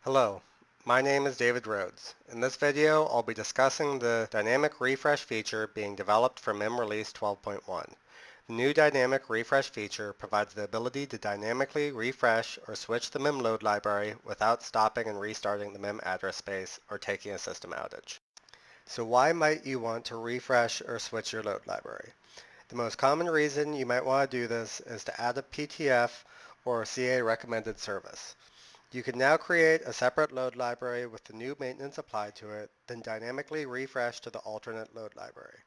Hello, my name is David Rhodes. In this video, I'll be discussing the dynamic refresh feature being developed for MIM release 12.1. The new dynamic refresh feature provides the ability to dynamically refresh or switch the MIM load library without stopping and restarting the MIM address space or taking a system outage. So why might you want to refresh or switch your load library? The most common reason you might want to do this is to add a PTF or CA recommended service. You can now create a separate load library with the new maintenance applied to it, then dynamically refresh to the alternate load library.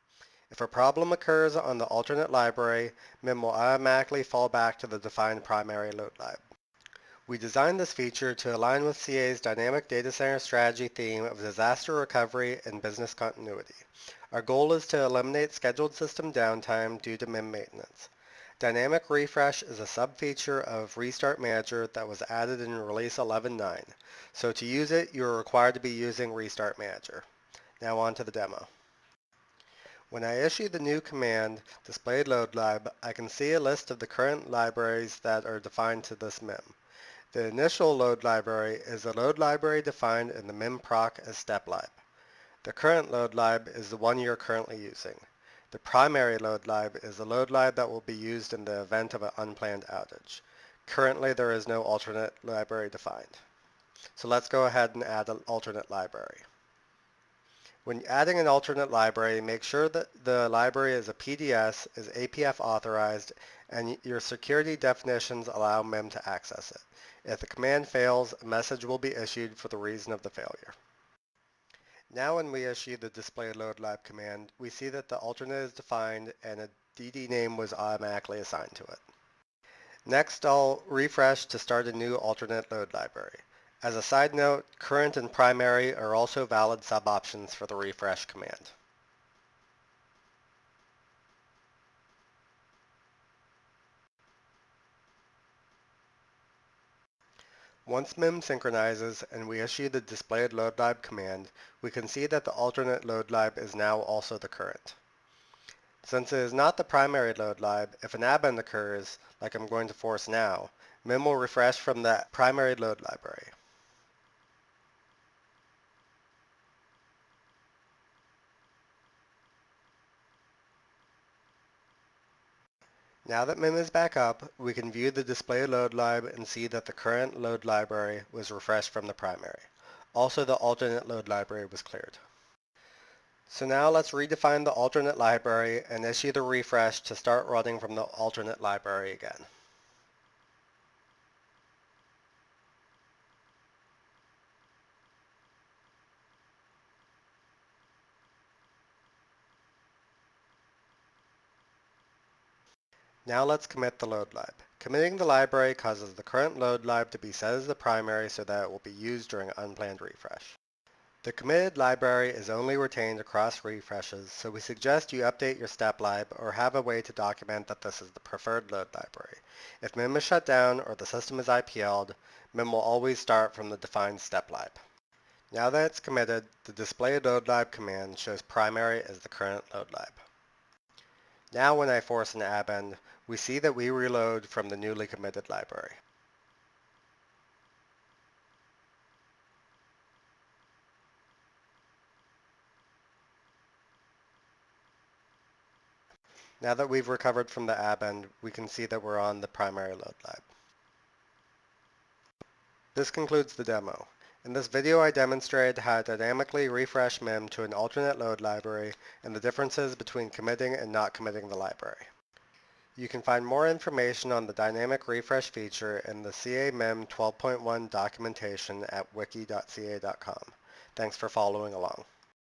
If a problem occurs on the alternate library, MIM will automatically fall back to the defined primary load lib. We designed this feature to align with CA's dynamic data center strategy theme of disaster recovery and business continuity. Our goal is to eliminate scheduled system downtime due to MIM maintenance. Dynamic refresh is a sub-feature of Restart Manager that was added in release 11.9. So to use it, you are required to be using Restart Manager. Now on to the demo. When I issue the new command, display load lib, I can see a list of the current libraries that are defined to this MIM. The initial load library is a load library defined in the MIM proc as step lib. The current load lib is the one you're currently using. The primary load lib is the load lib that will be used in the event of an unplanned outage. Currently, there is no alternate library defined. So let's go ahead and add an alternate library. When adding an alternate library, make sure that the library is a PDS, is APF authorized, and your security definitions allow MIM to access it. If the command fails, a message will be issued for the reason of the failure. Now when we issue the display load lib command, we see that the alternate is defined and a DD name was automatically assigned to it. Next, I'll refresh to start a new alternate load library. As a side note, current and primary are also valid sub-options for the refresh command. Once MIM synchronizes and we issue the displayed load lib command, we can see that the alternate load lib is now also the current. Since it is not the primary load lib, if an aberrant occurs, like I'm going to force now, MIM will refresh from the primary load library. Now that MIM is back up, we can view the display load lib and see that the current load library was refreshed from the primary. Also, the alternate load library was cleared. So now let's redefine the alternate library and issue the refresh to start running from the alternate library again. Now let's commit the load lib. Committing the library causes the current load lib to be set as the primary so that it will be used during unplanned refresh. The committed library is only retained across refreshes, so we suggest you update your step lib or have a way to document that this is the preferred load library. If MIM is shut down or the system is IPL'd, MIM will always start from the defined step lib. Now that it's committed, the display load lib command shows primary as the current load lib. Now when I force an append, we see that we reload from the newly committed library. Now that we've recovered from the append, we can see that we're on the primary load lib. This concludes the demo. In this video I demonstrated how to dynamically refresh MIM to an alternate load library and the differences between committing and not committing the library. You can find more information on the dynamic refresh feature in the CA MIM 12.1 documentation at wiki.ca.com. Thanks for following along.